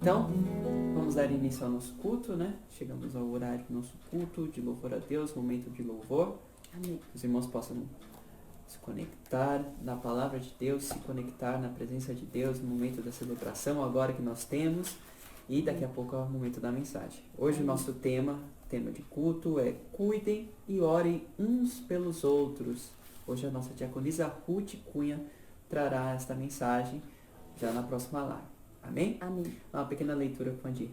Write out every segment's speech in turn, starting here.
Então, vamos dar início ao nosso culto, né? Chegamos ao horário do nosso culto de louvor a Deus, momento de louvor. Amém. Que os irmãos possam se conectar na palavra de Deus, se conectar na presença de Deus no momento da celebração agora que nós temos e daqui a pouco é o momento da mensagem. Hoje o nosso tema de culto é cuidem e orem uns pelos outros. Hoje a nossa diaconisa Ruth Cunha trará esta mensagem já na próxima live. Amém? Amém. Uma pequena leitura com a Di.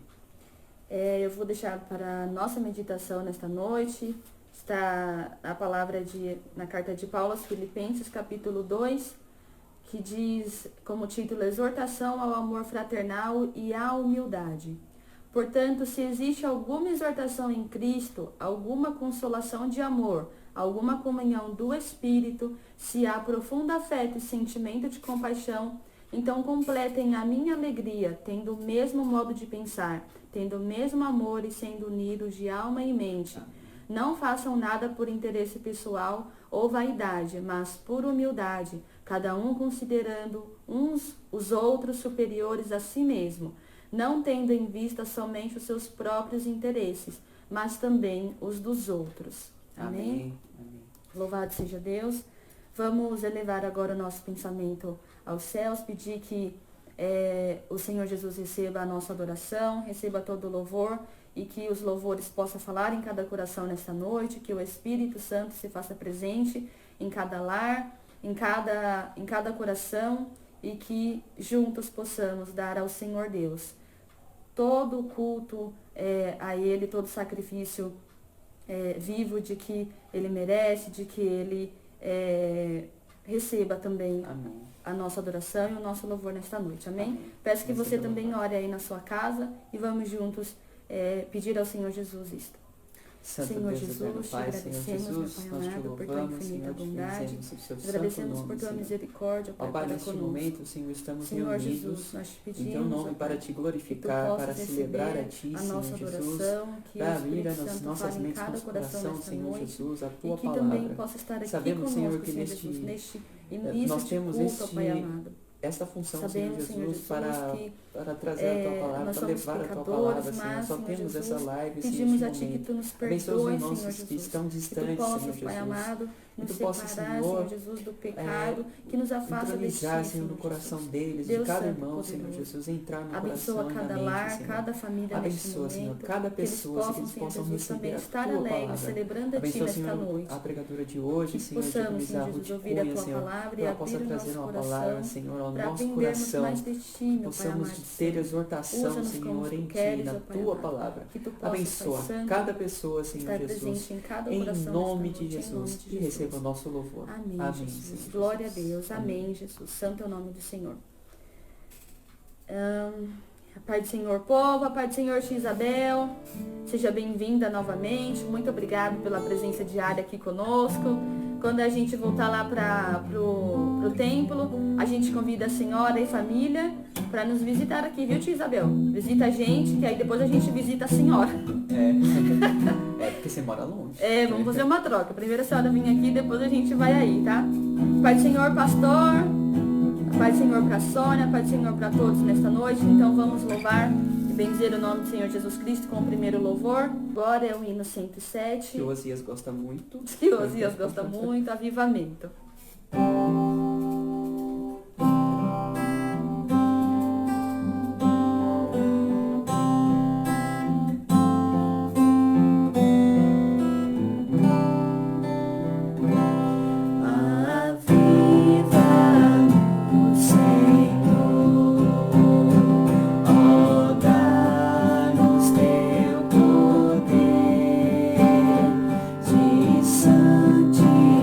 Eu vou deixar para a nossa meditação nesta noite. Está a palavra na carta de Paulo aos Filipenses, capítulo 2, que diz como título: Exortação ao amor fraternal e à humildade. Portanto, se existe alguma exortação em Cristo, alguma consolação de amor, alguma comunhão do Espírito, se há profundo afeto e sentimento de compaixão, então completem a minha alegria, tendo o mesmo modo de pensar, tendo o mesmo amor e sendo unidos de alma e mente. Não façam nada por interesse pessoal ou vaidade, mas por humildade, cada um considerando uns os outros superiores a si mesmo, não tendo em vista somente os seus próprios interesses, mas também os dos outros. Amém? Amém. Louvado seja Deus. Vamos elevar agora o nosso pensamento aos céus, pedir que o Senhor Jesus receba a nossa adoração, receba todo o louvor e que os louvores possam falar em cada coração nesta noite, que o Espírito Santo se faça presente em cada lar, em cada coração e que juntos possamos dar ao Senhor Deus todo o culto a Ele, todo o sacrifício vivo de que Ele merece, de que Ele receba também Amém. a nossa adoração e o nosso louvor nesta noite. Amém? Amém. Peço que você Receba também louvor. ore aí na sua casa e vamos juntos pedir ao Senhor Jesus isto. Santo Senhor Deus, Jesus, eterno te Pai, Senhor agradecemos, Jesus, meu Pai nós te amado, por tua louvamos, infinita Senhor, te bondade. bendizemos o seu santo Agradecemos nome, por tua Senhor. misericórdia, Ó Pai, Pai, para neste conosco. momento, Senhor, estamos Senhor reunidos Jesus, nós te em pedimos, teu nome ó para Pai, te que tu glorificar, para possas celebrar a receber ti, a Senhor nossa Jesus, adoração, que o para vir Espírito nas Santo nossas fale em mentes, cada nosso coração coração, nesta Senhor noite Jesus, a e tua que também palavra. possa estar aqui Sabemos, conosco, Senhor, que Senhor Jesus, neste nós início de temos culto, ó Pai amado. esta função, Sabemos, Senhor Jesus, Senhor Jesus, que para trazer a tua palavra, nós para somos levar a tua pecadores, palavra, Senhor. mas, Só Senhor temos essa Jesus, live, Senhor, pedimos neste a Ti que momento. Tu nos Abençoa os perdoes, irmãos Senhor que Jesus, estão que Tu distantes, Senhor possas, Pai Jesus. amado, Que nos tu possas, separar, Senhor, Senhor Jesus, do pecado, que nos afasta de Ti, entronizar, Senhor, no Senhor coração Jesus. deles, de Deus cada Santo e irmão, Senhor poderoso. Jesus, entrar no Abençoa coração e na cada mente, lar, Senhor. cada família Abençoa, neste Senhor, momento, cada que eles pessoa, que possam, eles Senhor possam Jesus, também receber a estar tua alegres, palavra. celebrando a Ti Abençoa, nesta Senhor, noite. a pregadora de hoje, Que Senhor, possamos, diaconisa Senhor Ruth Jesus, ouvir a Cunha, Tua Senhor, palavra que e ela possa abrir o trazer nosso uma coração palavra, Senhor, ao para nosso aprendermos coração. mais de Ti, meu Pai Possamos amado. ter Senhor. exortação, Usa-nos como Senhor, Tu em Ti, queres, na ó Pai Tua amado. palavra. Que Tu possas, Abençoa Pai Santo, cada pessoa, Senhor estar Jesus, presente em cada em coração nome nesta de noite, em nome Jesus, de e receba o Jesus. nosso louvor. Amém, Amém, Jesus. Senhor Glória a Jesus. Deus. Amém, Jesus. Santo é o nome do Senhor. A paz do Senhor, povo, a paz do Senhor, tia Isabel. Seja bem-vinda novamente. Muito obrigado pela presença diária aqui conosco. Quando a gente voltar lá pro templo, a gente convida a senhora e família para nos visitar aqui, viu, tia Isabel? Visita a gente, que aí depois a gente visita a senhora. Porque você mora longe. Vamos fazer uma troca. Primeiro a senhora vem aqui, depois a gente vai aí, tá? Pai do Senhor, pastor. Pai do Senhor para a Sônia, Pai do Senhor para todos nesta noite. Então vamos louvar e bendizer o nome do Senhor Jesus Cristo com o primeiro louvor. Agora é o hino 107. Que o Osias gosta muito. Que o Osias gosta muito, avivamento.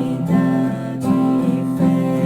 Santidade e fé.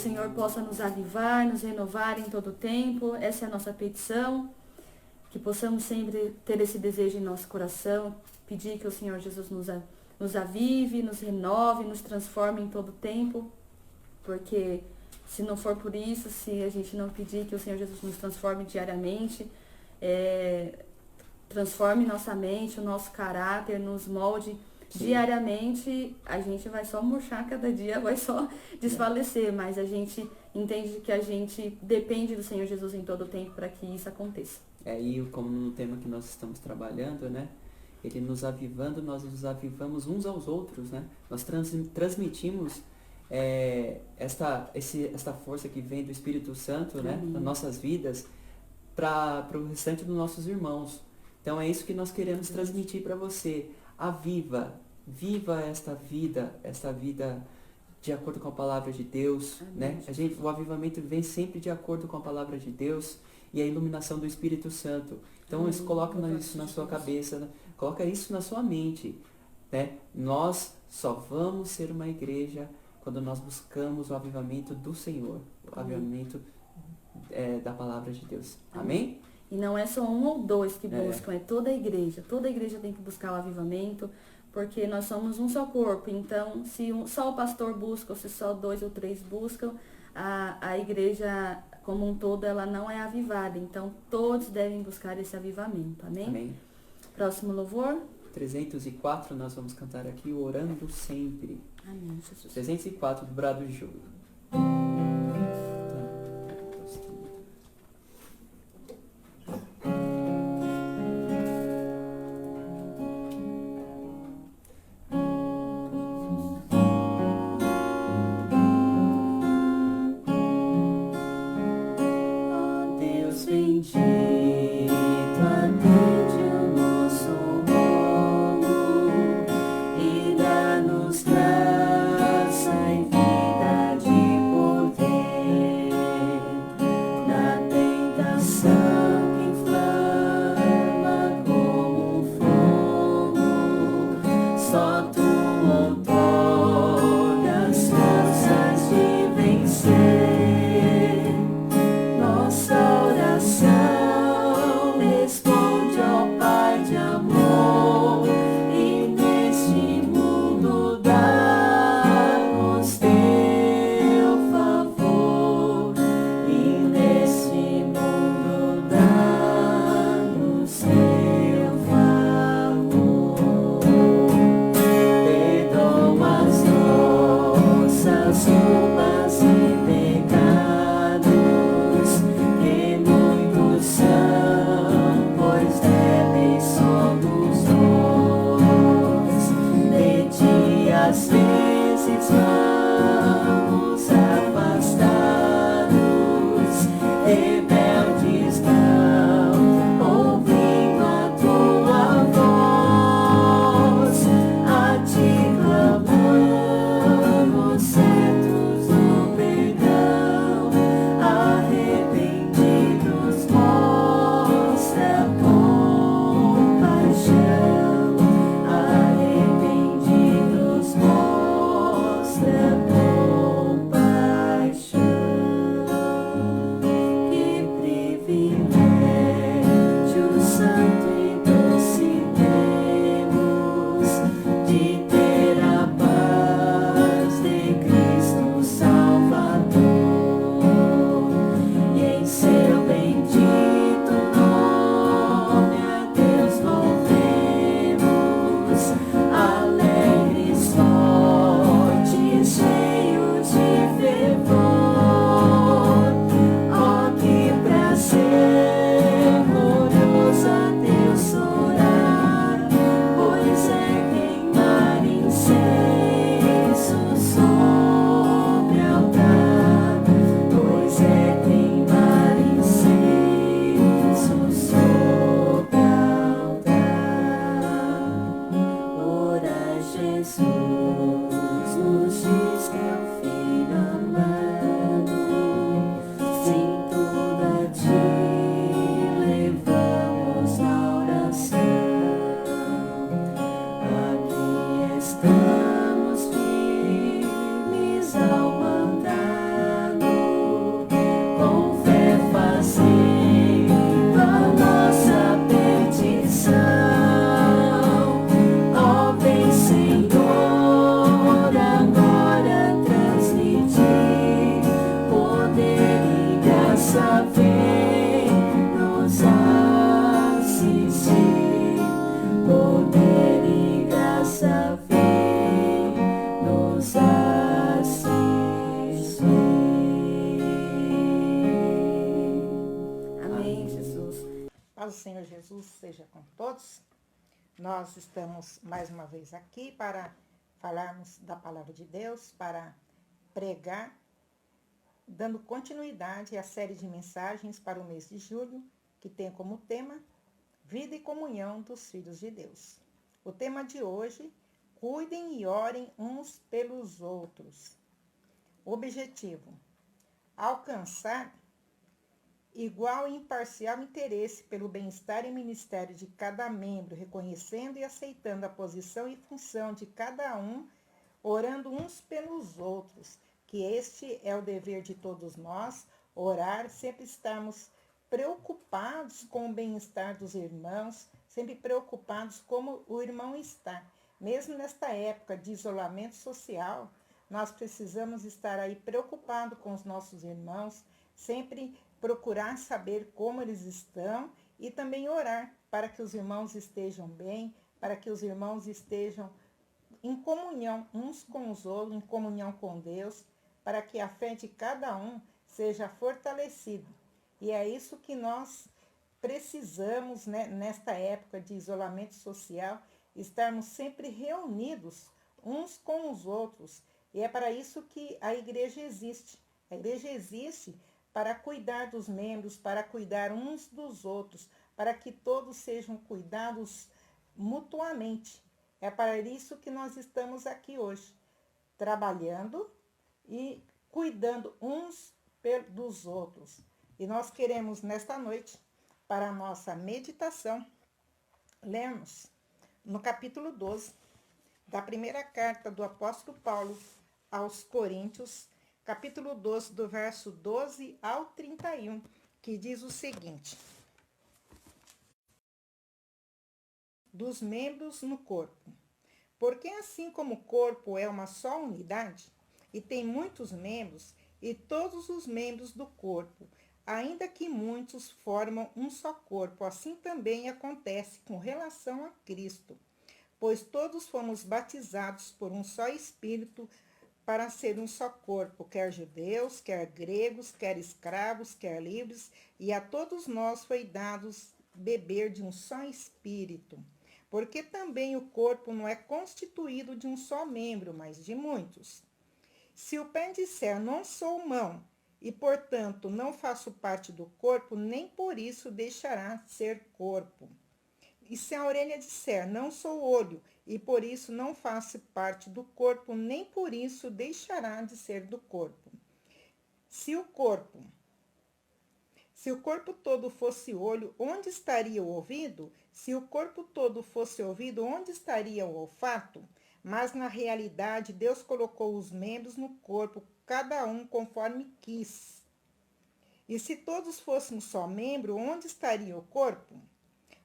Senhor possa nos avivar, nos renovar em todo o tempo. Essa é a nossa petição. Que possamos sempre ter esse desejo em nosso coração. Pedir que o Senhor Jesus nos avive, nos renove, nos transforme em todo o tempo. Porque se não for por isso, se a gente não pedir que o Senhor Jesus nos transforme diariamente, transforme nossa mente, o nosso caráter, nos molde diariamente, a gente vai só murchar cada dia, vai só desfalecer, mas a gente entende que a gente depende do Senhor Jesus em todo o tempo para que isso aconteça. E como no tema que nós estamos trabalhando, né? Ele nos avivando, nós nos avivamos uns aos outros, né? Nós transmitimos esta força que vem do Espírito Santo, né? Nas nossas vidas, para o restante dos nossos irmãos. Então é isso que nós queremos transmitir para você. Viva esta vida de acordo com a palavra de Deus, né? O avivamento vem sempre de acordo com a palavra de Deus e a iluminação do Espírito Santo. Então coloca isso na sua cabeça, né? Coloca isso na sua mente, né? Nós só vamos ser uma igreja quando nós buscamos o avivamento do Senhor, o avivamento da palavra de Deus. Amém? E não é só um ou dois que buscam, é toda a igreja. Toda a igreja tem que buscar o avivamento, porque nós somos um só corpo. Então, se só o pastor busca, ou se só 2 ou 3 buscam, a igreja como um todo, ela não é avivada. Então, todos devem buscar esse avivamento. Amém? Amém. Próximo louvor. 304, nós vamos cantar aqui, Orando Sempre. Amém, Jesus. 304, do Brado Júlio. Arrependidos, mostra paz do Senhor Jesus seja com todos. Nós estamos mais uma vez aqui para falarmos da palavra de Deus, para pregar, dando continuidade à série de mensagens para o mês de julho, que tem como tema Vida e Comunhão dos Filhos de Deus. O tema de hoje, cuidem e orem uns pelos outros. Objetivo, alcançar igual e imparcial interesse pelo bem-estar e ministério de cada membro, reconhecendo e aceitando a posição e função de cada um, orando uns pelos outros, que este é o dever de todos nós, orar, sempre estarmos preocupados com o bem-estar dos irmãos, sempre preocupados como o irmão está. Mesmo nesta época de isolamento social, nós precisamos estar aí preocupados com os nossos irmãos, sempre procurar saber como eles estão e também orar para que os irmãos estejam bem, para que os irmãos estejam em comunhão uns com os outros, em comunhão com Deus, para que a fé de cada um seja fortalecida. E é isso que nós precisamos, né, nesta época de isolamento social, estarmos sempre reunidos uns com os outros. E é para isso que a igreja existe. A igreja existe para cuidar dos membros, para cuidar uns dos outros, para que todos sejam cuidados mutuamente. É para isso que nós estamos aqui hoje, trabalhando e cuidando uns dos outros. E nós queremos, nesta noite, para a nossa meditação, lermos no capítulo 12 da primeira carta do apóstolo Paulo aos Coríntios, capítulo 12, do verso 12 ao 31, que diz o seguinte: dos membros no corpo. Porque assim como o corpo é uma só unidade, e tem muitos membros, e todos os membros do corpo, ainda que muitos formam um só corpo, assim também acontece com relação a Cristo. Pois todos fomos batizados por um só Espírito, para ser um só corpo, quer judeus, quer gregos, quer escravos, quer livres, e a todos nós foi dados beber de um só Espírito. Porque também o corpo não é constituído de um só membro, mas de muitos. Se o pé disser, não sou mão, e portanto não faço parte do corpo, nem por isso deixará de ser corpo. E se a orelha disser, não sou olho, e por isso não faço parte do corpo, nem por isso deixará de ser do corpo. Se o corpo todo fosse olho, onde estaria o ouvido? Se o corpo todo fosse ouvido, onde estaria o olfato? Mas na realidade, Deus colocou os membros no corpo, cada um conforme quis. E se todos fôssemos só membro, onde estaria o corpo?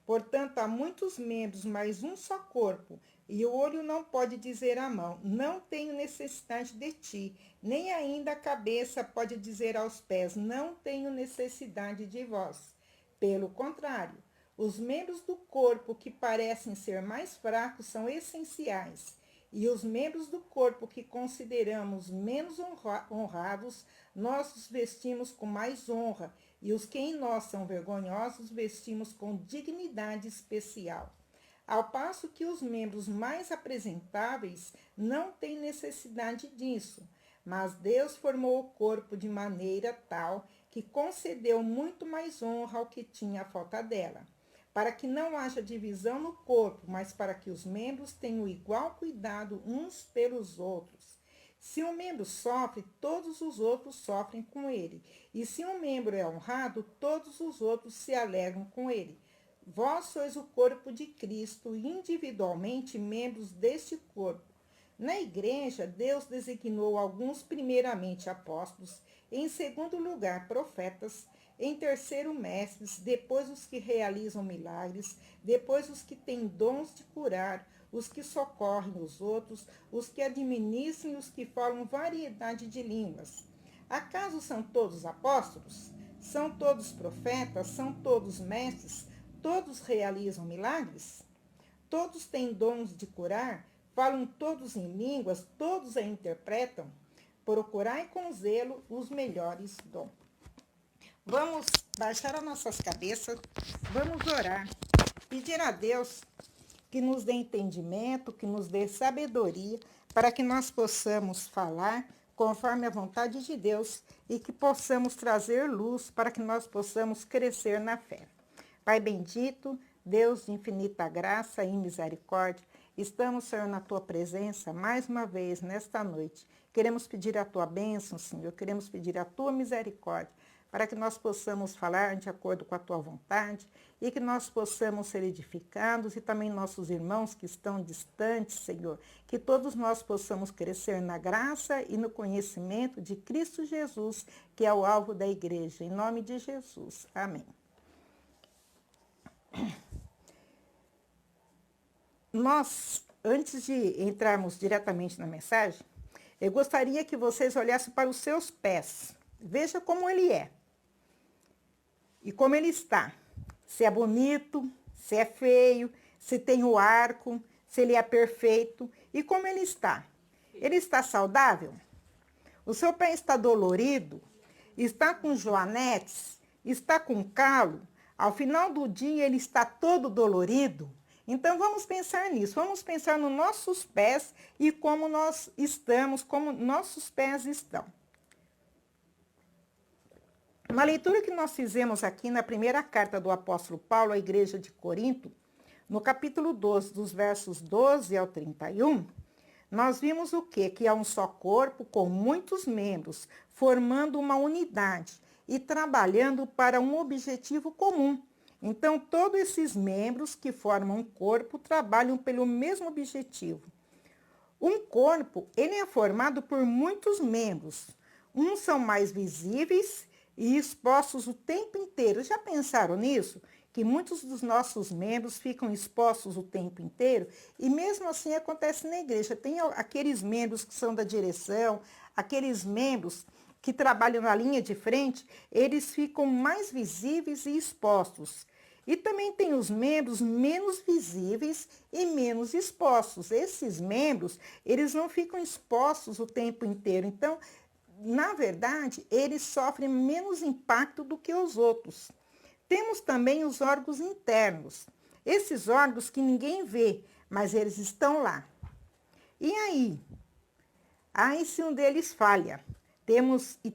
Portanto, há muitos membros, mas um só corpo. E o olho não pode dizer à mão, não tenho necessidade de ti. Nem ainda a cabeça pode dizer aos pés, não tenho necessidade de vós. Pelo contrário, os membros do corpo que parecem ser mais fracos são essenciais. E os membros do corpo que consideramos menos honrados, nós os vestimos com mais honra, e os que em nós são vergonhosos, vestimos com dignidade especial. Ao passo que os membros mais apresentáveis não têm necessidade disso, mas Deus formou o corpo de maneira tal que concedeu muito mais honra ao que tinha a falta dela, para que não haja divisão no corpo, mas para que os membros tenham igual cuidado uns pelos outros. Se um membro sofre, todos os outros sofrem com ele. E se um membro é honrado, todos os outros se alegram com ele. Vós sois o corpo de Cristo, individualmente membros deste corpo. Na igreja, Deus designou alguns primeiramente apóstolos, em segundo lugar profetas, em terceiro mestres, depois os que realizam milagres, depois os que têm dons de curar, os que socorrem os outros, os que administram e os que falam variedade de línguas. Acaso são todos apóstolos? São todos profetas? São todos mestres? Todos realizam milagres? Todos têm dons de curar? Falam todos em línguas? Todos a interpretam? Procurai com zelo os melhores dons. Vamos baixar as nossas cabeças, vamos orar, pedir a Deus que nos dê entendimento, que nos dê sabedoria, para que nós possamos falar conforme a vontade de Deus e que possamos trazer luz para que nós possamos crescer na fé. Pai bendito, Deus de infinita graça e misericórdia, estamos, Senhor, na Tua presença mais uma vez nesta noite. Queremos pedir a Tua bênção, Senhor, queremos pedir a Tua misericórdia, para que nós possamos falar de acordo com a Tua vontade e que nós possamos ser edificados e também nossos irmãos que estão distantes, Senhor, que todos nós possamos crescer na graça e no conhecimento de Cristo Jesus, que é o alvo da igreja. Em nome de Jesus. Amém. Nós, antes de entrarmos diretamente na mensagem, eu gostaria que vocês olhassem para os seus pés. Veja como ele é. E como ele está. Se é bonito, se é feio, se tem o arco, se ele é perfeito. E como ele está? Ele está saudável? O seu pé está dolorido? Está com joanetes? Está com calo? Ao final do dia ele está todo dolorido? Então vamos pensar nisso, vamos pensar nos nossos pés e como nós estamos, como nossos pés estão. Uma leitura que nós fizemos aqui na primeira carta do apóstolo Paulo à igreja de Corinto, no capítulo 12, dos versos 12 ao 31, nós vimos o quê? Que é um só corpo com muitos membros, formando uma unidade e trabalhando para um objetivo comum. Então, todos esses membros que formam um corpo trabalham pelo mesmo objetivo. Um corpo, ele é formado por muitos membros. Uns são mais visíveis e expostos o tempo inteiro. Já pensaram nisso? Que muitos dos nossos membros ficam expostos o tempo inteiro e mesmo assim acontece na igreja. Tem aqueles membros que são da direção, aqueles membros que trabalham na linha de frente, eles ficam mais visíveis e expostos. E também tem os membros menos visíveis e menos expostos. Esses membros, eles não ficam expostos o tempo inteiro. Então, na verdade, eles sofrem menos impacto do que os outros. Temos também os órgãos internos. Esses órgãos que ninguém vê, mas eles estão lá. E aí? Aí se um deles falha,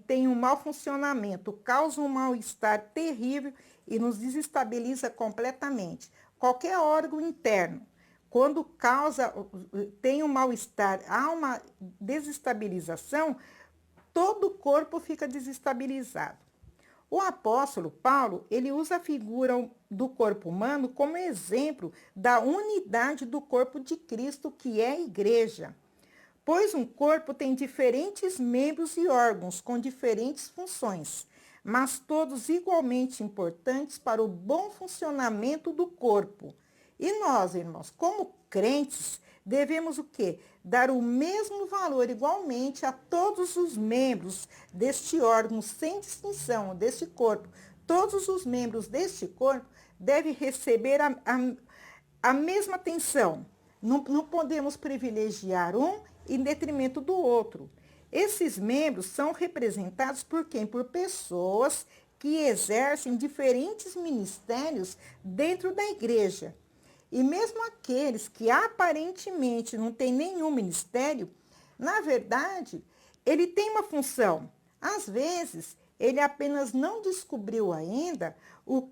tem um mau funcionamento, causa um mal-estar terrível e nos desestabiliza completamente. Qualquer órgão interno, quando tem um mal-estar, há uma desestabilização, todo o corpo fica desestabilizado. O apóstolo Paulo, ele usa a figura do corpo humano como exemplo da unidade do corpo de Cristo, que é a igreja. Pois um corpo tem diferentes membros e órgãos com diferentes funções, mas todos igualmente importantes para o bom funcionamento do corpo. E nós, irmãos, como crentes, devemos o quê? Dar o mesmo valor igualmente a todos os membros deste órgão, sem distinção, deste corpo. Todos os membros deste corpo devem receber a mesma atenção. Não podemos privilegiar um em detrimento do outro. Esses membros são representados por quem? Por pessoas que exercem diferentes ministérios dentro da igreja. E mesmo aqueles que aparentemente não têm nenhum ministério, na verdade, ele tem uma função. Às vezes, ele apenas não descobriu ainda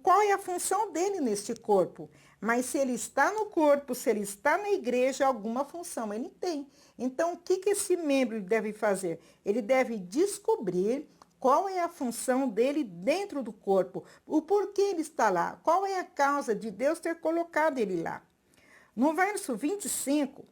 qual é a função dele neste corpo. Mas se ele está no corpo, se ele está na igreja, alguma função ele tem. Então, o que esse membro deve fazer? Ele deve descobrir qual é a função dele dentro do corpo, o porquê ele está lá, qual é a causa de Deus ter colocado ele lá. No verso 25,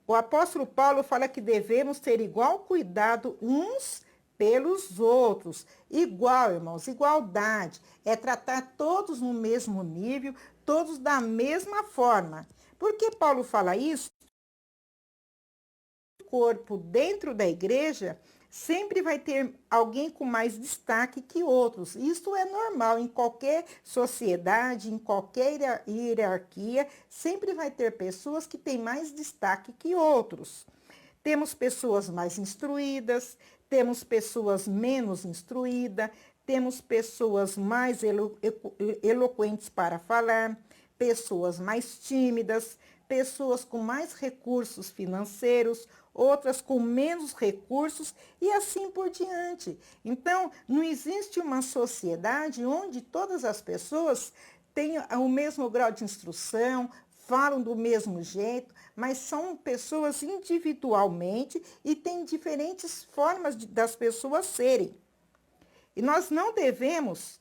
o apóstolo Paulo fala que devemos ter igual cuidado uns pelos outros. Igual, irmãos, igualdade. É tratar todos no mesmo nível, todos da mesma forma. Por que Paulo fala isso? O corpo dentro da igreja sempre vai ter alguém com mais destaque que outros. Isso é normal em qualquer sociedade, em qualquer hierarquia, sempre vai ter pessoas que têm mais destaque que outros. Temos pessoas mais instruídas, temos pessoas menos instruídas, temos pessoas mais eloquentes para falar, pessoas mais tímidas, pessoas com mais recursos financeiros, outras com menos recursos e assim por diante. Então, não existe uma sociedade onde todas as pessoas têm o mesmo grau de instrução, falam do mesmo jeito, mas são pessoas individualmente e têm diferentes formas das pessoas serem. E nós não devemos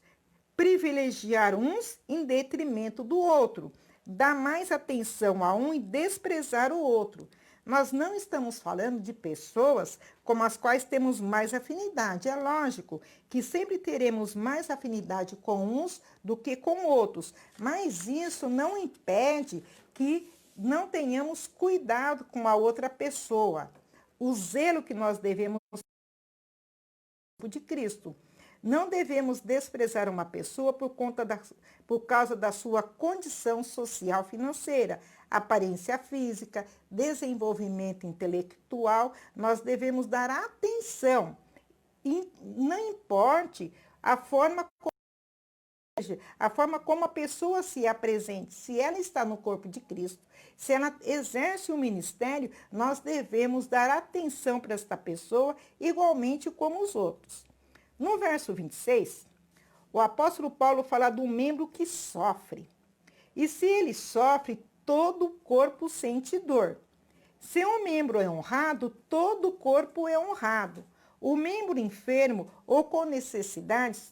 privilegiar uns em detrimento do outro, dar mais atenção a um e desprezar o outro. Nós não estamos falando de pessoas com as quais temos mais afinidade. É lógico que sempre teremos mais afinidade com uns do que com outros, mas isso não impede que não tenhamos cuidado com a outra pessoa. O zelo que nós devemos ter de Cristo. Não devemos desprezar uma pessoa por causa da sua condição social financeira, aparência física, desenvolvimento intelectual. Nós devemos dar atenção. E não importe a forma como a pessoa se apresente, se ela está no corpo de Cristo, se ela exerce um ministério, nós devemos dar atenção para esta pessoa igualmente como os outros. No verso 26, o apóstolo Paulo fala do membro que sofre. E se ele sofre, todo o corpo sente dor. Se um membro é honrado, todo o corpo é honrado. O membro enfermo ou com necessidades,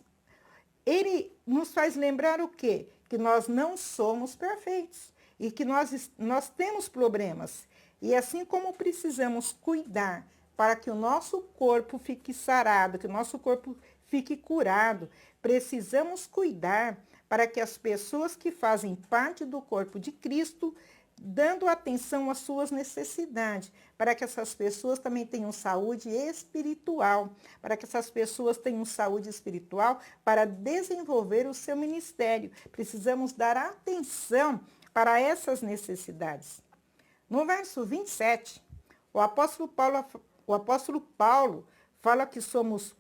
ele nos faz lembrar o quê? Que nós não somos perfeitos e que nós temos problemas. E assim como precisamos cuidar para que o nosso corpo fique sarado, que o nosso corpo fique curado, precisamos cuidar para que as pessoas que fazem parte do corpo de Cristo, dando atenção às suas necessidades, para que essas pessoas também tenham saúde espiritual, para que essas pessoas tenham saúde espiritual para desenvolver o seu ministério. Precisamos dar atenção para essas necessidades. No verso 27, o apóstolo Paulo fala que somos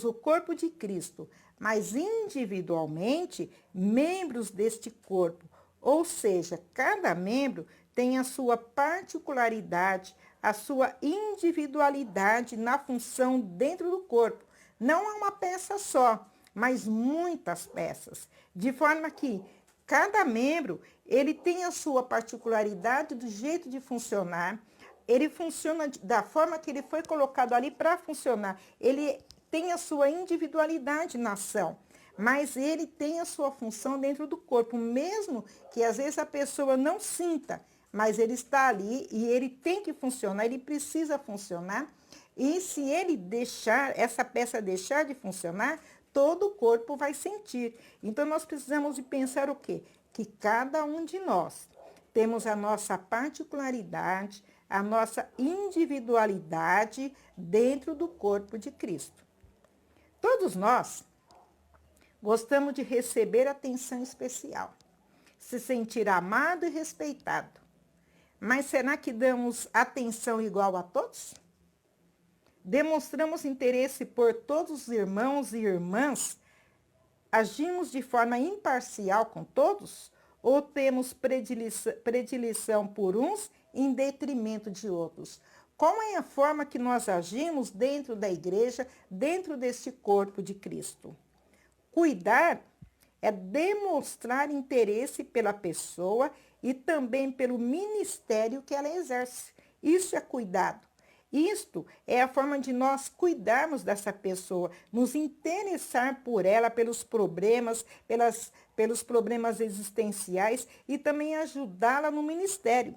o corpo de Cristo, mas individualmente membros deste corpo. Ou seja, cada membro tem a sua particularidade, a sua individualidade na função dentro do corpo. Não é uma peça só, mas muitas peças. De forma que cada membro ele tem a sua particularidade do jeito de funcionar. Ele funciona da forma que ele foi colocado ali para funcionar. Ele tem a sua individualidade na ação, mas ele tem a sua função dentro do corpo, mesmo que às vezes a pessoa não sinta, mas ele está ali e ele tem que funcionar, ele precisa funcionar. E se ele essa peça deixar de funcionar, todo o corpo vai sentir. Então nós precisamos de pensar o quê? Que cada um de nós temos a nossa particularidade, a nossa individualidade dentro do corpo de Cristo. Todos nós gostamos de receber atenção especial, se sentir amado e respeitado. Mas será que damos atenção igual a todos? Demonstramos interesse por todos os irmãos e irmãs? Agimos de forma imparcial com todos? Ou temos predileção por uns em detrimento de outros? Qual é a forma que nós agimos dentro da igreja, dentro deste corpo de Cristo? Cuidar é demonstrar interesse pela pessoa e também pelo ministério que ela exerce. Isso é cuidado. Isto é a forma de nós cuidarmos dessa pessoa, nos interessar por ela, pelos problemas, pelos problemas existenciais e também ajudá-la no ministério.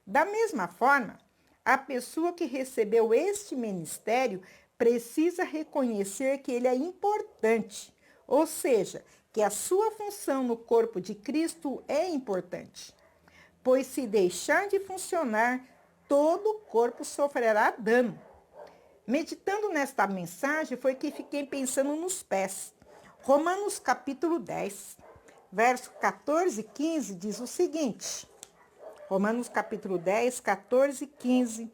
Da mesma forma, a pessoa que recebeu este ministério precisa reconhecer que ele é importante, ou seja, que a sua função no corpo de Cristo é importante, pois se deixar de funcionar, todo o corpo sofrerá dano. Meditando nesta mensagem, foi que fiquei pensando nos pés. Romanos capítulo 10, verso 14 e 15 diz o seguinte. Romanos capítulo 10, 14 e 15.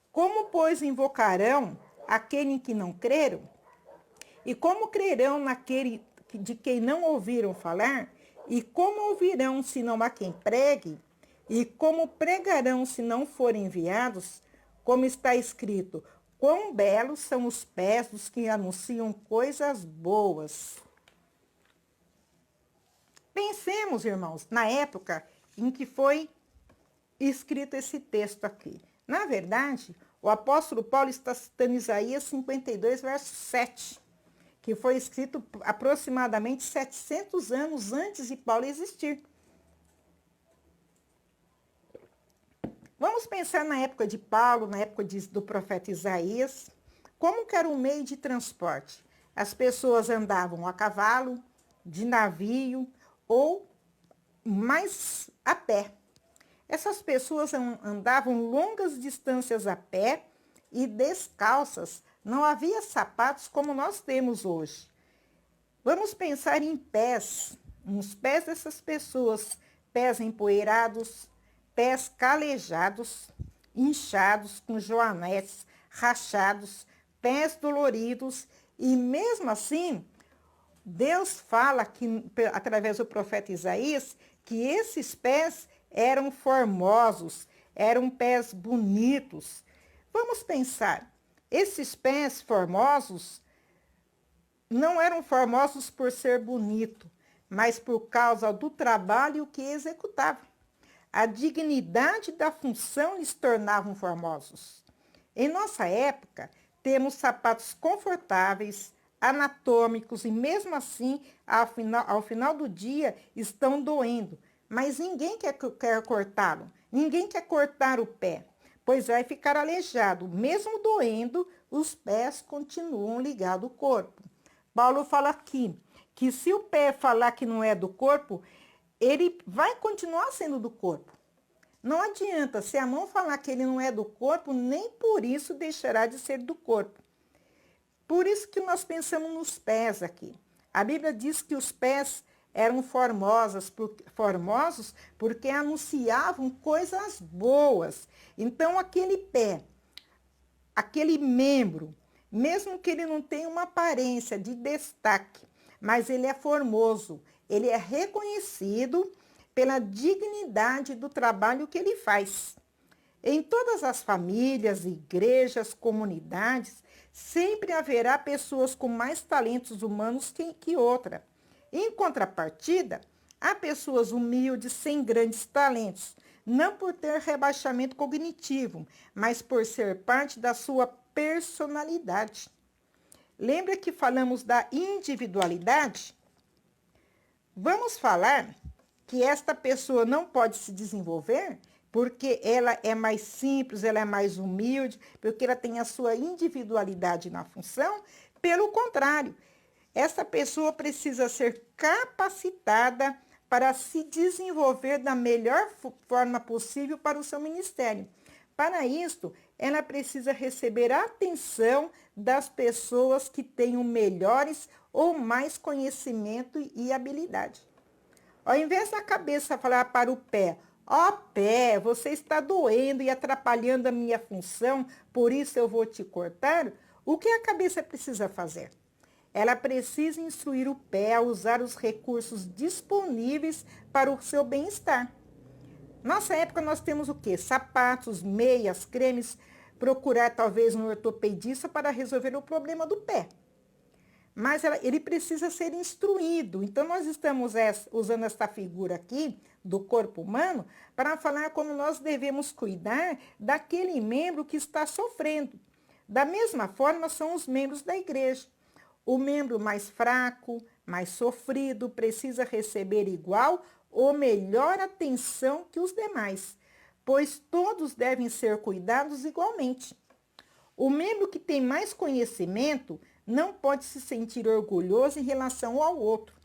Como, pois, invocarão aquele em que não creram? E como crerão naquele de quem não ouviram falar? E como ouvirão se não há quem pregue? E como pregarão se não forem enviados? Como está escrito, quão belos são os pés dos que anunciam coisas boas. Pensemos, irmãos, na época em que foi escrito esse texto aqui. Na verdade, o apóstolo Paulo está citando Isaías 52, verso 7, que foi escrito aproximadamente 700 anos antes de Paulo existir. Vamos pensar na época de Paulo, na época do profeta Isaías, como que era o meio de transporte? As pessoas andavam a cavalo, de navio ou mais a pé. Essas pessoas andavam longas distâncias a pé e descalças. Não havia sapatos como nós temos hoje. Vamos pensar em pés, nos pés dessas pessoas, pés empoeirados, pés calejados, inchados, com joanetes, rachados, pés doloridos, e mesmo assim, Deus fala que, através do profeta Isaías, que esses pés eram formosos, eram pés bonitos. Vamos pensar, esses pés formosos não eram formosos por ser bonito, mas por causa do trabalho que executavam. A dignidade da função lhes tornavam formosos. Em nossa época, temos sapatos confortáveis, anatômicos e mesmo assim, ao final do dia, estão doendo. Mas ninguém quer cortá-lo, ninguém quer cortar o pé, pois vai ficar aleijado. Mesmo doendo, os pés continuam ligados ao corpo. Paulo fala aqui que se o pé falar que não é do corpo, ele vai continuar sendo do corpo. Não adianta, se a mão falar que ele não é do corpo, nem por isso deixará de ser do corpo. Por isso que nós pensamos nos pés aqui. A Bíblia diz que os pés eram formosos porque anunciavam coisas boas. Então, aquele pé, aquele membro, mesmo que ele não tenha uma aparência de destaque, mas ele é formoso, ele é reconhecido pela dignidade do trabalho que ele faz. Em todas as famílias, igrejas, comunidades, sempre haverá pessoas com mais talentos humanos que outra. Em contrapartida, há pessoas humildes sem grandes talentos, não por ter rebaixamento cognitivo, mas por ser parte da sua personalidade. Lembra que falamos da individualidade? Vamos falar que esta pessoa não pode se desenvolver porque ela é mais simples, ela é mais humilde, porque ela tem a sua individualidade na função. Pelo contrário, essa pessoa precisa ser capacitada para se desenvolver da melhor forma possível para o seu ministério. Para isto, ela precisa receber a atenção das pessoas que tenham melhores ou mais conhecimento e habilidade. Ao invés da cabeça falar para o pé, ó pé, você está doendo e atrapalhando a minha função, por isso eu vou te cortar, o que a cabeça precisa fazer? Ela precisa instruir o pé a usar os recursos disponíveis para o seu bem-estar. Nossa época nós temos o quê? Sapatos, meias, cremes, procurar talvez um ortopedista para resolver o problema do pé. Mas ele precisa ser instruído. Então, nós estamos usando esta figura aqui do corpo humano para falar como nós devemos cuidar daquele membro que está sofrendo. Da mesma forma, são os membros da igreja. O membro mais fraco, mais sofrido, precisa receber igual ou melhor atenção que os demais, pois todos devem ser cuidados igualmente. O membro que tem mais conhecimento não pode se sentir orgulhoso em relação ao outro.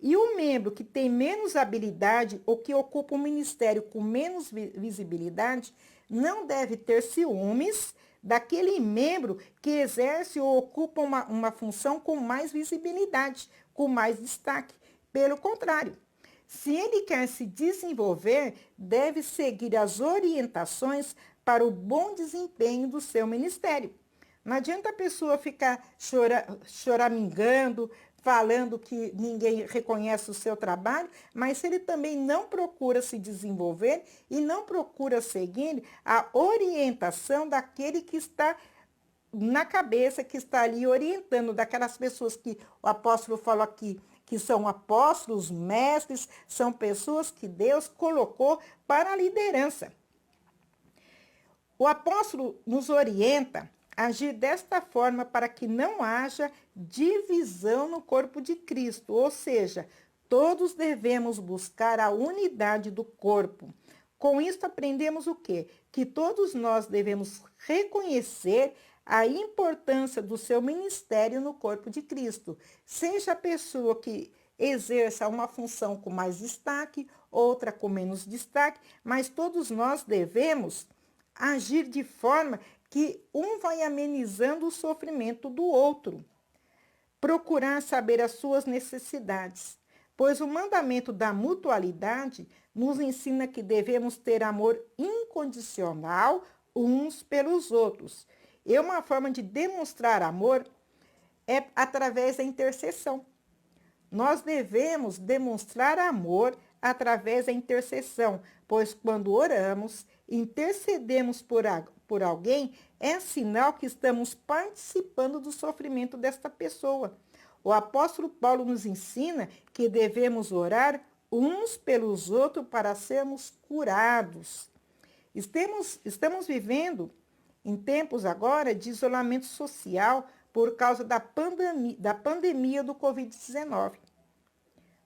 E o membro que tem menos habilidade ou que ocupa um ministério com menos visibilidade não deve ter ciúmes daquele membro que exerce ou ocupa uma função com mais visibilidade, com mais destaque. Pelo contrário, se ele quer se desenvolver, deve seguir as orientações para o bom desempenho do seu ministério. Não adianta a pessoa ficar choramingando, falando que ninguém reconhece o seu trabalho, mas se ele também não procura se desenvolver e não procura seguir a orientação daquele que está na cabeça, que está ali orientando, daquelas pessoas que o apóstolo falou aqui, que são apóstolos, mestres, são pessoas que Deus colocou para a liderança. O apóstolo nos orienta a agir desta forma para que não haja divisão no corpo de Cristo, ou seja, todos devemos buscar a unidade do corpo. Com isso aprendemos o quê? Que todos nós devemos reconhecer a importância do seu ministério no corpo de Cristo. Seja a pessoa que exerça uma função com mais destaque, outra com menos destaque, mas todos nós devemos agir de forma que um vai amenizando o sofrimento do outro. Procurar saber as suas necessidades, pois o mandamento da mutualidade nos ensina que devemos ter amor incondicional uns pelos outros. E uma forma de demonstrar amor é através da intercessão. Nós devemos demonstrar amor através da intercessão, pois quando oramos, intercedemos por alguém, é sinal que estamos participando do sofrimento desta pessoa. O apóstolo Paulo nos ensina que devemos orar uns pelos outros para sermos curados. Estamos vivendo em tempos agora de isolamento social por causa da pandemia do Covid-19.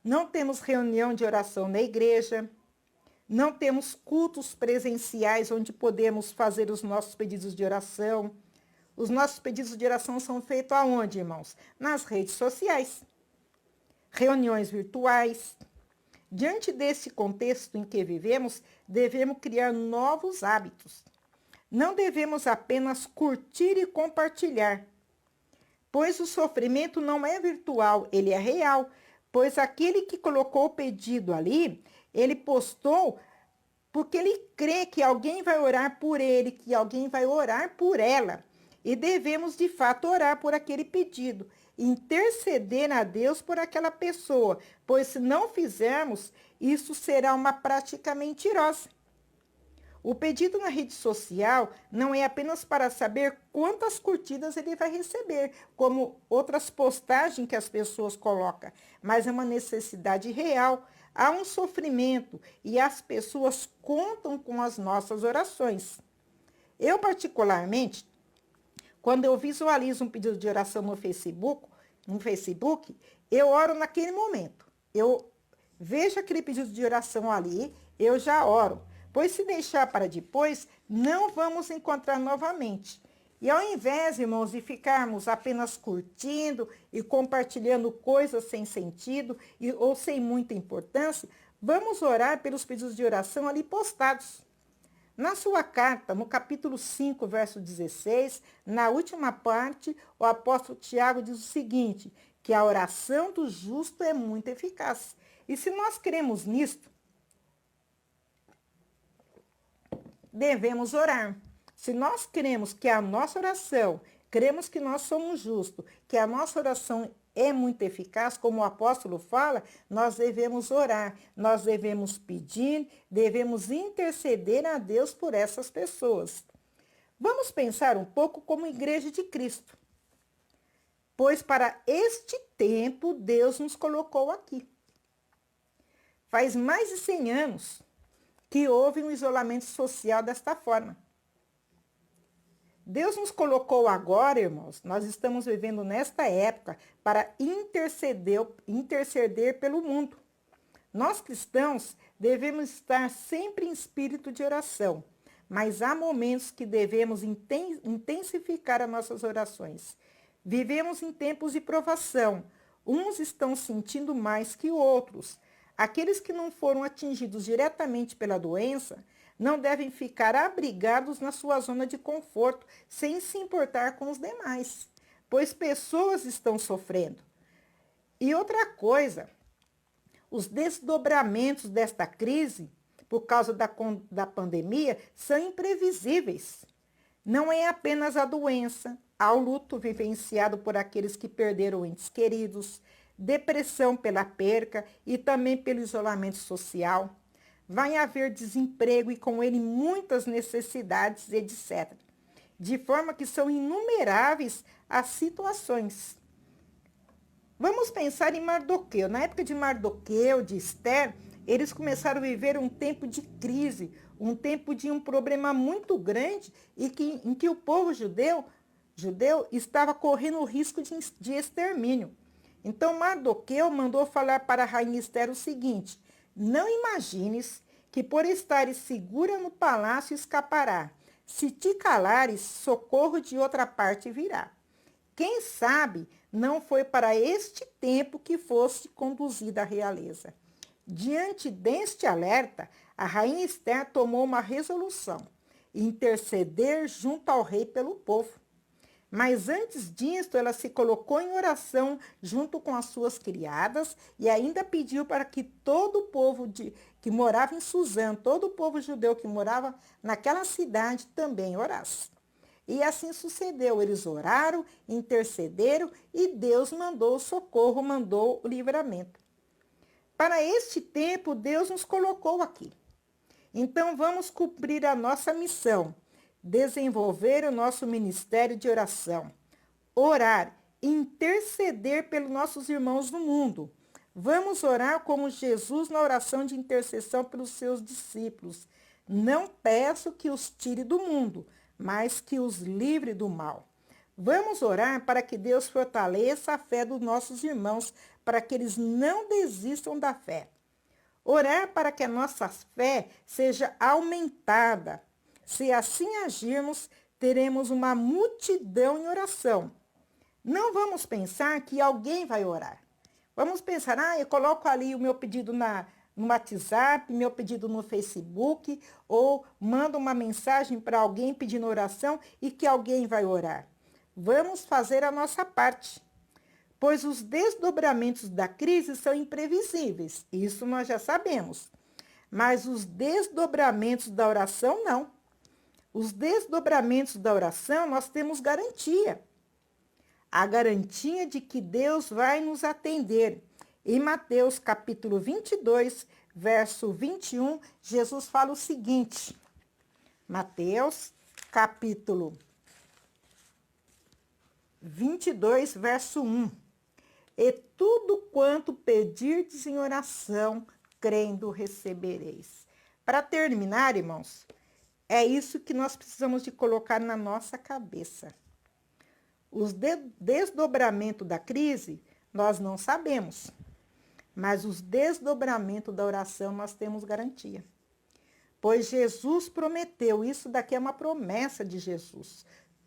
Não temos reunião de oração na igreja, não temos cultos presenciais onde podemos fazer os nossos pedidos de oração. Os nossos pedidos de oração são feitos aonde, irmãos? Nas redes sociais, reuniões virtuais. Diante desse contexto em que vivemos, devemos criar novos hábitos. Não devemos apenas curtir e compartilhar, pois o sofrimento não é virtual, ele é real, pois aquele que colocou o pedido ali, ele postou porque ele crê que alguém vai orar por ele, que alguém vai orar por ela. E devemos, de fato, orar por aquele pedido, interceder a Deus por aquela pessoa, pois se não fizermos, isso será uma prática mentirosa. O pedido na rede social não é apenas para saber quantas curtidas ele vai receber, como outras postagens que as pessoas colocam, mas é uma necessidade real. Há um sofrimento e as pessoas contam com as nossas orações. Eu, particularmente, quando eu visualizo um pedido de oração no Facebook, eu oro naquele momento. Eu vejo aquele pedido de oração ali, eu já oro. Pois se deixar para depois, não vamos encontrar novamente. E ao invés, irmãos, de ficarmos apenas curtindo e compartilhando coisas sem sentido ou sem muita importância, vamos orar pelos pedidos de oração ali postados. Na sua carta, no capítulo 5, verso 16, na última parte, o apóstolo Tiago diz o seguinte, que a oração do justo é muito eficaz. E se nós cremos nisto, devemos orar. Se nós cremos que a nossa oração, cremos que nós somos justos, que a nossa oração é muito eficaz, como o apóstolo fala, nós devemos orar, nós devemos pedir, devemos interceder a Deus por essas pessoas. Vamos pensar um pouco como Igreja de Cristo, pois para este tempo Deus nos colocou aqui. Faz mais de 100 anos que houve um isolamento social desta forma. Deus nos colocou agora, irmãos, nós estamos vivendo nesta época para interceder pelo mundo. Nós cristãos devemos estar sempre em espírito de oração, mas há momentos que devemos intensificar as nossas orações. Vivemos em tempos de provação. Uns estão sentindo mais que outros. Aqueles que não foram atingidos diretamente pela doença não devem ficar abrigados na sua zona de conforto, sem se importar com os demais, pois pessoas estão sofrendo. E outra coisa, os desdobramentos desta crise, por causa da pandemia, são imprevisíveis. Não é apenas a doença, ao luto vivenciado por aqueles que perderam entes queridos, depressão pela perca e também pelo isolamento social. Vai haver desemprego e com ele muitas necessidades, etc. De forma que são inumeráveis as situações. Vamos pensar em Mardoqueu. Na época de Mardoqueu, de Esther, eles começaram a viver um tempo de crise, um tempo de um problema muito grande em que o povo judeu estava correndo o risco de extermínio. Então Mardoqueu mandou falar para a rainha Esther o seguinte: não imagines que por estares segura no palácio escapará. Se te calares, socorro de outra parte virá. Quem sabe não foi para este tempo que fosse conduzida a realeza. Diante deste alerta, a rainha Esther tomou uma resolução: interceder junto ao rei pelo povo. Mas antes disso, ela se colocou em oração junto com as suas criadas e ainda pediu para que todo o povo que morava em Suzã, todo o povo judeu que morava naquela cidade também orasse. E assim sucedeu. Eles oraram, intercederam e Deus mandou o socorro, mandou o livramento. Para este tempo, Deus nos colocou aqui. Então vamos cumprir a nossa missão, desenvolver o nosso ministério de oração, orar, interceder pelos nossos irmãos no mundo. Vamos orar como Jesus na oração de intercessão pelos seus discípulos. Não peço que os tire do mundo, mas que os livre do mal. Vamos orar para que Deus fortaleça a fé dos nossos irmãos, para que eles não desistam da fé. Orar para que a nossa fé seja aumentada. Se assim agirmos, teremos uma multidão em oração. Não vamos pensar que alguém vai orar. Vamos pensar, eu coloco ali o meu pedido no WhatsApp, meu pedido no Facebook, ou mando uma mensagem para alguém pedindo oração e que alguém vai orar. Vamos fazer a nossa parte, pois os desdobramentos da crise são imprevisíveis, isso nós já sabemos. Mas os desdobramentos da oração, não. Os desdobramentos da oração, nós temos garantia. A garantia de que Deus vai nos atender. Em Mateus capítulo 22, verso 21, Jesus fala o seguinte. Mateus capítulo 22, verso 1. E tudo quanto pedirdes em oração, crendo, recebereis. Para terminar, irmãos, é isso que nós precisamos de colocar na nossa cabeça. Os desdobramentos da crise, nós não sabemos. Mas os desdobramentos da oração, nós temos garantia. Pois Jesus prometeu, isso daqui é uma promessa de Jesus.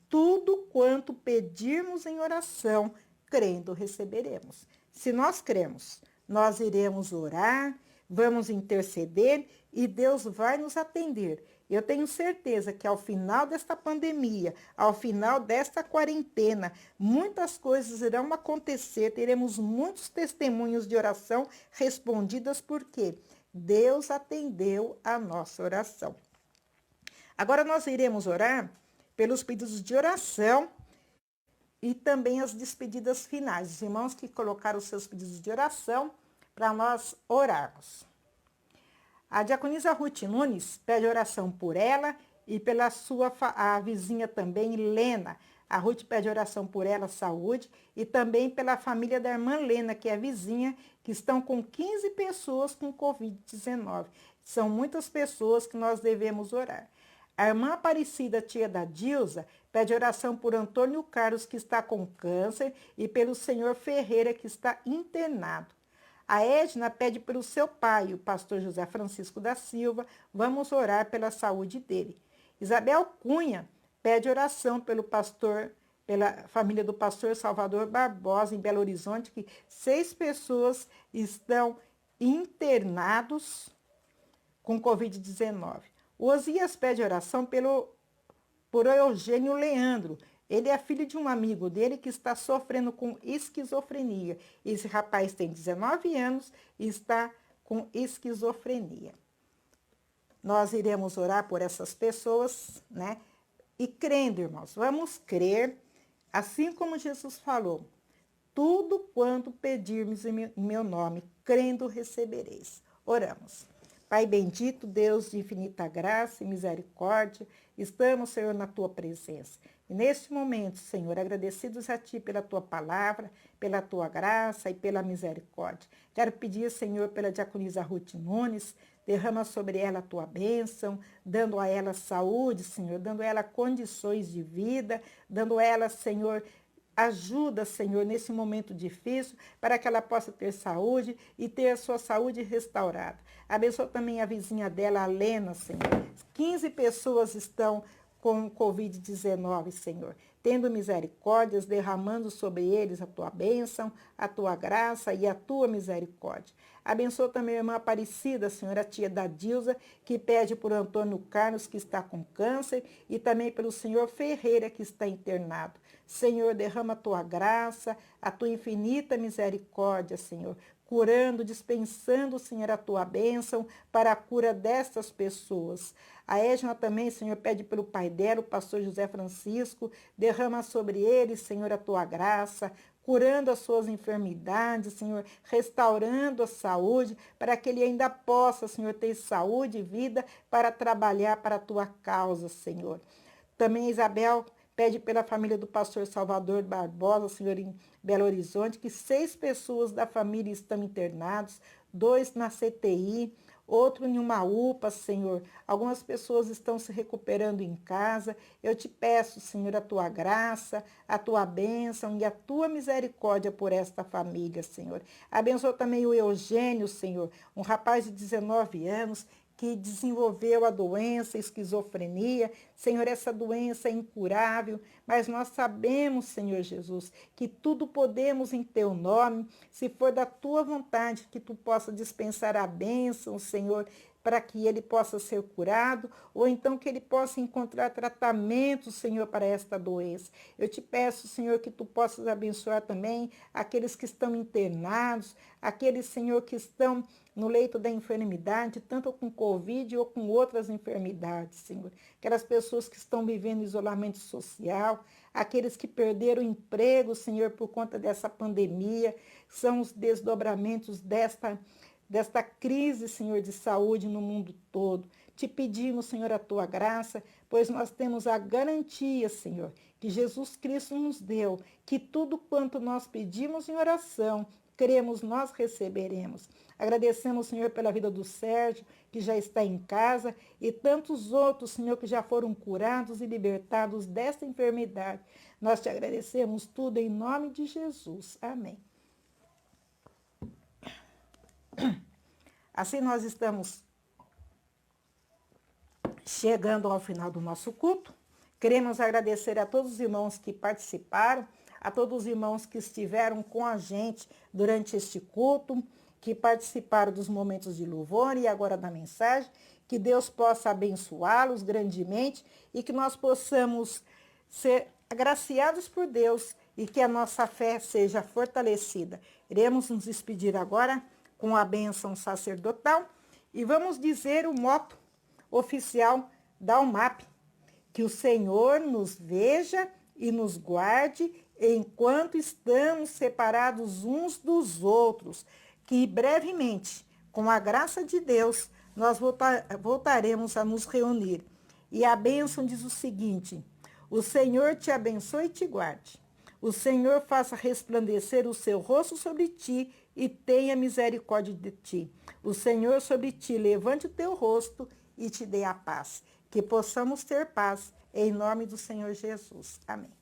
Tudo quanto pedirmos em oração, crendo, receberemos. Se nós cremos, nós iremos orar, vamos interceder e Deus vai nos atender. Eu tenho certeza que ao final desta pandemia, ao final desta quarentena, muitas coisas irão acontecer, teremos muitos testemunhos de oração respondidas, porque Deus atendeu a nossa oração. Agora nós iremos orar pelos pedidos de oração e também as despedidas finais. Os irmãos que colocaram os seus pedidos de oração para nós orarmos. A diaconisa Ruth Nunes pede oração por ela e pela a vizinha também, Lena. A Ruth pede oração por ela, saúde, e também pela família da irmã Lena, que é vizinha, que estão com 15 pessoas com Covid-19. São muitas pessoas que nós devemos orar. A irmã Aparecida, tia da Dilza, pede oração por Antônio Carlos, que está com câncer, e pelo senhor Ferreira, que está internado. A Edna pede pelo seu pai, o pastor José Francisco da Silva. Vamos orar pela saúde dele. Isabel Cunha pede oração pela família do pastor Salvador Barbosa, em Belo Horizonte, que 6 pessoas estão internados com Covid-19. O Osias pede oração por Eugênio Leandro. Ele é filho de um amigo dele que está sofrendo com esquizofrenia. Esse rapaz tem 19 anos e está com esquizofrenia. Nós iremos orar por essas pessoas, né? E crendo, irmãos, vamos crer, Assim como Jesus falou, tudo quanto pedirmos em meu nome, crendo recebereis. Oramos. Pai bendito, Deus de infinita graça e misericórdia, estamos, Senhor, na tua presença. E neste momento, Senhor, agradecidos a ti pela tua palavra, pela tua graça e pela misericórdia. Quero pedir, Senhor, pela diaconisa Ruth Nunes, derrama sobre ela a tua bênção, dando a ela saúde, Senhor, dando a ela condições de vida, dando a ela, Senhor, ajuda, Senhor, nesse momento difícil, para que ela possa ter saúde e ter a sua saúde restaurada. Abençoa também a vizinha dela, a Lena, Senhor. 15 pessoas estão com Covid-19, Senhor. Tendo misericórdias, derramando sobre eles a tua bênção, a tua graça e a tua misericórdia. Abençoa também a irmã Aparecida, Senhor, a tia da Dilza, que pede por Antônio Carlos, que está com câncer, e também pelo senhor Ferreira, que está internado. Senhor, derrama a tua graça, a tua infinita misericórdia, Senhor, curando, dispensando, Senhor, a tua bênção para a cura destas pessoas. A Edna também, Senhor, pede pelo pai dela, o pastor José Francisco, derrama sobre ele, Senhor, a tua graça, curando as suas enfermidades, Senhor, restaurando a saúde, para que ele ainda possa, Senhor, ter saúde e vida para trabalhar para a tua causa, Senhor. Também Isabel pede pela família do pastor Salvador Barbosa, Senhor, em Belo Horizonte, que 6 pessoas da família estão internados, 2 na CTI, outro em uma UPA, Senhor. Algumas pessoas estão se recuperando em casa. Eu te peço, Senhor, a tua graça, a tua bênção e a tua misericórdia por esta família, Senhor. Abençoa também o Eugênio, Senhor, um rapaz de 19 anos, que desenvolveu a doença, a esquizofrenia. Senhor, essa doença é incurável, mas nós sabemos, Senhor Jesus, que tudo podemos em teu nome, se for da tua vontade, que tu possa dispensar a bênção, Senhor, para que ele possa ser curado, ou então que ele possa encontrar tratamento, Senhor, para esta doença. Eu te peço, Senhor, que tu possas abençoar também aqueles que estão internados, aqueles, Senhor, que estão no leito da enfermidade, tanto com Covid ou com outras enfermidades, Senhor. Aquelas pessoas que estão vivendo isolamento social, aqueles que perderam o emprego, Senhor, por conta dessa pandemia, são os desdobramentos desta crise, Senhor, de saúde no mundo todo. Te pedimos, Senhor, a tua graça, pois nós temos a garantia, Senhor, que Jesus Cristo nos deu, que tudo quanto nós pedimos em oração, cremos, nós receberemos. Agradecemos, Senhor, pela vida do Sérgio, que já está em casa, e tantos outros, Senhor, que já foram curados e libertados desta enfermidade. Nós te agradecemos tudo em nome de Jesus. Amém. Assim nós estamos chegando ao final do nosso culto. Queremos agradecer a todos os irmãos que participaram, a todos os irmãos que estiveram com a gente durante este culto, que participaram dos momentos de louvor e agora da mensagem. Que Deus possa abençoá-los grandemente e que nós possamos ser agraciados por Deus e que a nossa fé seja fortalecida. Iremos nos despedir agora com a bênção sacerdotal e vamos dizer o moto oficial da UMAP: que o Senhor nos veja e nos guarde enquanto estamos separados uns dos outros, que brevemente, com a graça de Deus, nós voltaremos a nos reunir. E a bênção diz o seguinte: o Senhor te abençoe e te guarde. O Senhor faça resplandecer o seu rosto sobre ti e tenha misericórdia de ti. O Senhor sobre ti levante o teu rosto e te dê a paz. Que possamos ter paz em nome do Senhor Jesus. Amém.